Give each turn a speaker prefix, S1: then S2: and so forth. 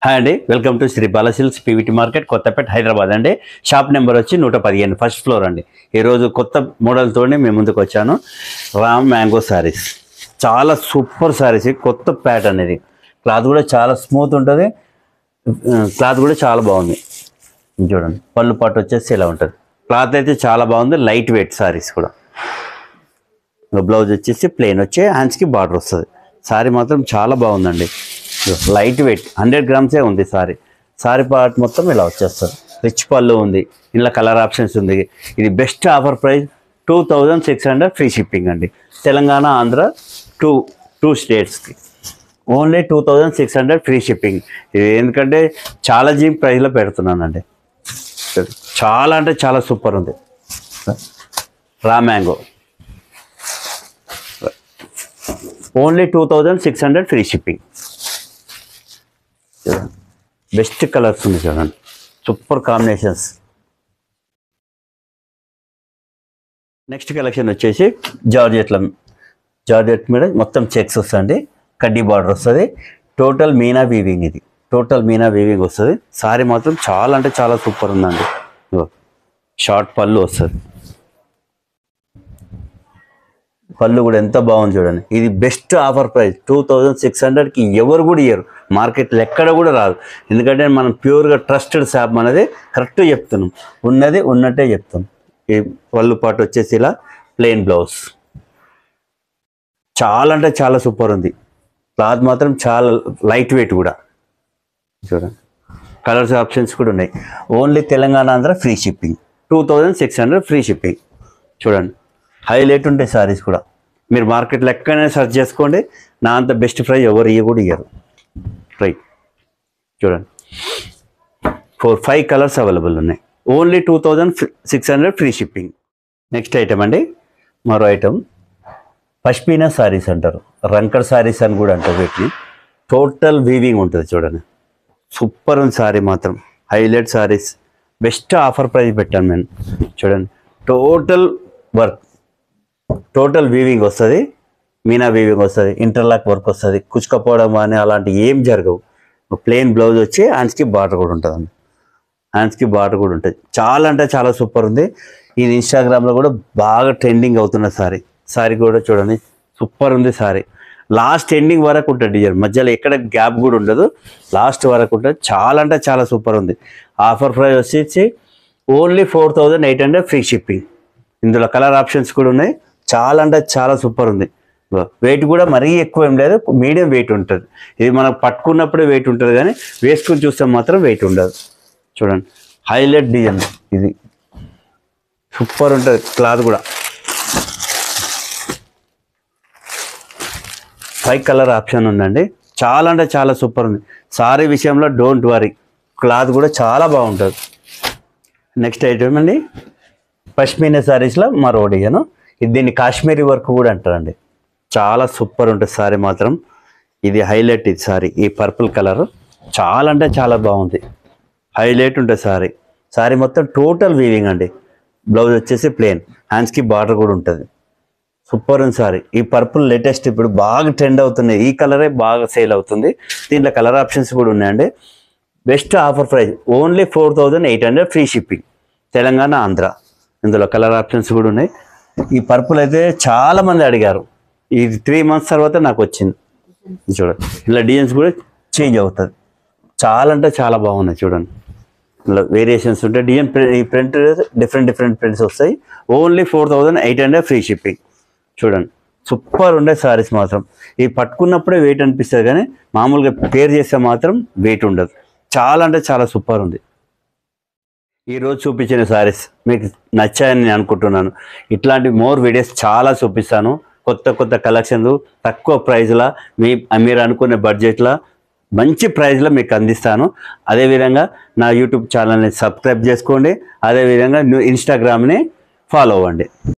S1: Hi అండి, welcome to Sri Balasilks PVT market Kothapet Hyderabad అండి. Shop number వచ్చి 115 ఫస్ట్ ఫ్లోర్ అండి. ఈరోజు కొత్త మోడల్తోనే మేము ముందుకు వచ్చాను. రామ్ మ్యాంగో శారీస్ చాలా సూపర్ శారీస్. కొత్త ప్యాటర్న్ ఇది. క్లాత్ కూడా చాలా స్మూత్ ఉంటుంది. క్లాత్ కూడా చాలా బాగుంది. చూడండి, పళ్ళు పాటు వచ్చేసి ఇలా ఉంటుంది. క్లాత్ అయితే చాలా బాగుంది. లైట్ వెయిట్ శారీస్ కూడా. బ్లౌజ్ వచ్చేసి ప్లెయిన్ వచ్చి హ్యాండ్స్కి బార్డర్ వస్తుంది. శారీ మాత్రం చాలా బాగుందండి. లైట్ వెయిట్ 100 గ్రామ్సే ఉంది సారీ. సారీ పార్ట్ మొత్తం ఇలా వచ్చేస్తుంది. రిచ్ పళ్ళు ఉంది. ఇలా కలర్ ఆప్షన్స్ ఉంది. ఇది best offer price 2600 free shipping అండి. తెలంగాణ, ఆంధ్ర టూ స్టేట్స్కి ఓన్లీ 2600 ఫ్రీ షిప్పింగ్. ఇది ఎందుకంటే చాలా జీప్ ప్రైస్లో పెడుతున్నానండి. చాలా అంటే చాలా సూపర్ ఉంది. Raw mango only 2600 free shipping. Best colours ఉంది చూడండి. Super combinations. నెక్స్ట్ కలెక్షన్ వచ్చేసి జార్జెట్ మీద మొత్తం చెక్స్ వస్తుంది. కడ్డీ బార్డర్ వస్తుంది. Total Meena weaving. ఇది టోటల్ మీనా వీవింగ్ వస్తుంది. సారీ మాత్రం చాలా అంటే చాలా సూపర్ ఉందండి. షార్ట్ పళ్ళు వస్తుంది. పళ్ళు కూడా ఎంత బాగుంది చూడండి. ఇది బెస్ట్ ఆఫర్ ప్రైస్ 2600కి ఎవరు కూడా ఇయ్యరు. మార్కెట్లో ఎక్కడ కూడా రాదు. ఎందుకంటే మనం ప్యూర్గా ట్రస్టెడ్ షాప్ అనేది కరెక్ట్ చెప్తున్నాం. ఉన్నది ఉన్నట్టే చెప్తాం. ఈ పళ్ళు పాటు వచ్చేసి ఇలా ప్లెయిన్ బ్లౌజ్. చాలా అంటే చాలా సూపర్ ఉంది. క్లాత్ మాత్రం చాలా లైట్ వెయిట్ కూడా. చూడండి, కలర్స్ ఆప్షన్స్ కూడా ఉన్నాయి. Only Telangana, Andhra free shipping. 2600 free shipping. చూడండి, హైలైట్ ఉంటాయి సారీస్ కూడా. మీరు మార్కెట్లో ఎక్కడైనా సెర్చ్ చేసుకోండి. నా అంత బెస్ట్ ప్రైస్ ఎవరు కూడా ఇయ్యరు. రైట్, చూడండి, 4-5 కలర్స్ అవైలబుల్ ఉన్నాయి. Only 2600 free shipping. Next item అండి, మరో ఐటమ్ పష్మీనా సారీస్ అంటారు. రంకర్ సారీస్ అని కూడా అంటారు వీటిని. టోటల్ వీవింగ్ ఉంటుంది చూడండి. సూపర్ ఉంది సారీ మాత్రం. Highlight saris. Best offer price పెట్టాను నేను. చూడండి, టోటల్ వర్క్, టోటల్ వీవింగ్ వస్తుంది. మీనా వీవింగ్ వస్తుంది. ఇంటర్లాక్ వర్క్ వస్తుంది. కుచ్చుకపోవడం కానీ అలాంటి ఏం జరగవు. ప్లెయిన్ బ్లౌజ్ వచ్చి హ్యాండ్స్కి బార్డర్ కూడా ఉంటుందండి. హ్యాండ్స్కి బార్డర్ కూడా ఉంటుంది. చాలా అంటే చాలా సూపర్ ఉంది. ఇది ఇన్స్టాగ్రామ్లో కూడా బాగా ట్రెండింగ్ అవుతున్న సారీ కూడా చూడండి. సూపర్ ఉంది సారీ. లాస్ట్ ఎండింగ్ వరకు ఉంటుంది డిజైన్. మధ్యలో ఎక్కడ గ్యాప్ కూడా ఉండదు. లాస్ట్ వరకు ఉంటుంది. చాలా అంటే చాలా సూపర్ ఉంది. ఆఫర్ ప్రైస్ వచ్చేసి ఓన్లీ 4800 ఫ్రీ షిప్పింగ్. ఇందులో కలర్ ఆప్షన్స్ కూడా ఉన్నాయి. చాలా అంటే చాలా సూపర్ ఉంది. వెయిట్ కూడా మరీ ఎక్కువ ఏం లేదు. మీడియం వెయిట్ ఉంటుంది. ఇది మనం పట్టుకున్నప్పుడే వెయిట్ ఉంటుంది, కానీ వేసుకుని చూస్తే మాత్రం వెయిట్ ఉండదు. చూడండి, హైలైట్ డిజైన్. ఇది సూపర్ ఉంటుంది. క్లాత్ కూడా 5 కలర్ ఆప్షన్ ఉందండి. చాలా అంటే చాలా సూపర్ ఉంది. సారీ విషయంలో డోంట్ వరీ. క్లాత్ కూడా చాలా బాగుంటుంది. నెక్స్ట్ ఐటమ్ అండి, పష్మీనా సారీస్లో మరో డిజైన్. ఇది దీన్ని కాశ్మీరీ వర్క్ కూడా అంటారండి. చాలా సూపర్ ఉంటుంది సారీ మాత్రం. ఇది హైలైట్. ఇది సారీ ఈ పర్పుల్ కలర్ చాలా అంటే చాలా బాగుంది. హైలైట్ ఉంటుంది సారీ. సారీ మొత్తం టోటల్ వీవింగ్ అండి. బ్లౌజ్ వచ్చేసి ప్లెయిన్, హ్యాండ్స్కి బార్డర్ కూడా ఉంటుంది. సూపర్ ఉంది సారీ. ఈ పర్పుల్ లేటెస్ట్ ఇప్పుడు బాగా ట్రెండ్ అవుతుంది. ఈ కలరే బాగా సేల్ అవుతుంది. దీంట్లో కలర్ ఆప్షన్స్ కూడా ఉన్నాయండి. Best offer price only 4800 free shipping. Telangana, Andhra. ఇందులో కలర్ ఆప్షన్స్ కూడా ఉన్నాయి. ఈ పర్పుల్ అయితే చాలా మంది అడిగారు. ఇది 3 months తర్వాత నాకు వచ్చింది. చూడండి, ఇలా డిజైన్స్ కూడా చేంజ్ అవుతుంది. చాలా అంటే చాలా బాగున్నాయి. చూడండి, ఇలా వేరియేషన్స్ ఉంటాయి. డిజైన్ ఈ ప్రింట్ డిఫరెంట్ ప్రింట్స్ వస్తాయి. Only 4800 free shipping. చూడండి, సూపర్ ఉండే సారీస్ మాత్రం. ఇవి పట్టుకున్నప్పుడే వెయిట్ అనిపిస్తుంది, కానీ మామూలుగా పేర్ చేస్తే మాత్రం వెయిట్ ఉండదు. చాలా అంటే చాలా సూపర్ ఉంది. ఈరోజు చూపించిన సారీస్ మీకు నచ్చాయని నేను అనుకుంటున్నాను. ఇట్లాంటి మోర్ వీడియోస్ చాలా చూపిస్తాను. కొత్త కలెక్షన్లు తక్కువ ప్రైజ్లో మీరు అనుకునే బడ్జెట్లో మంచి ప్రైజ్లో మీకు అందిస్తాను. అదేవిధంగా నా యూట్యూబ్ ఛానల్ని సబ్స్క్రైబ్ చేసుకోండి. అదేవిధంగా ఇన్స్టాగ్రామ్ని ఫాలో అవ్వండి.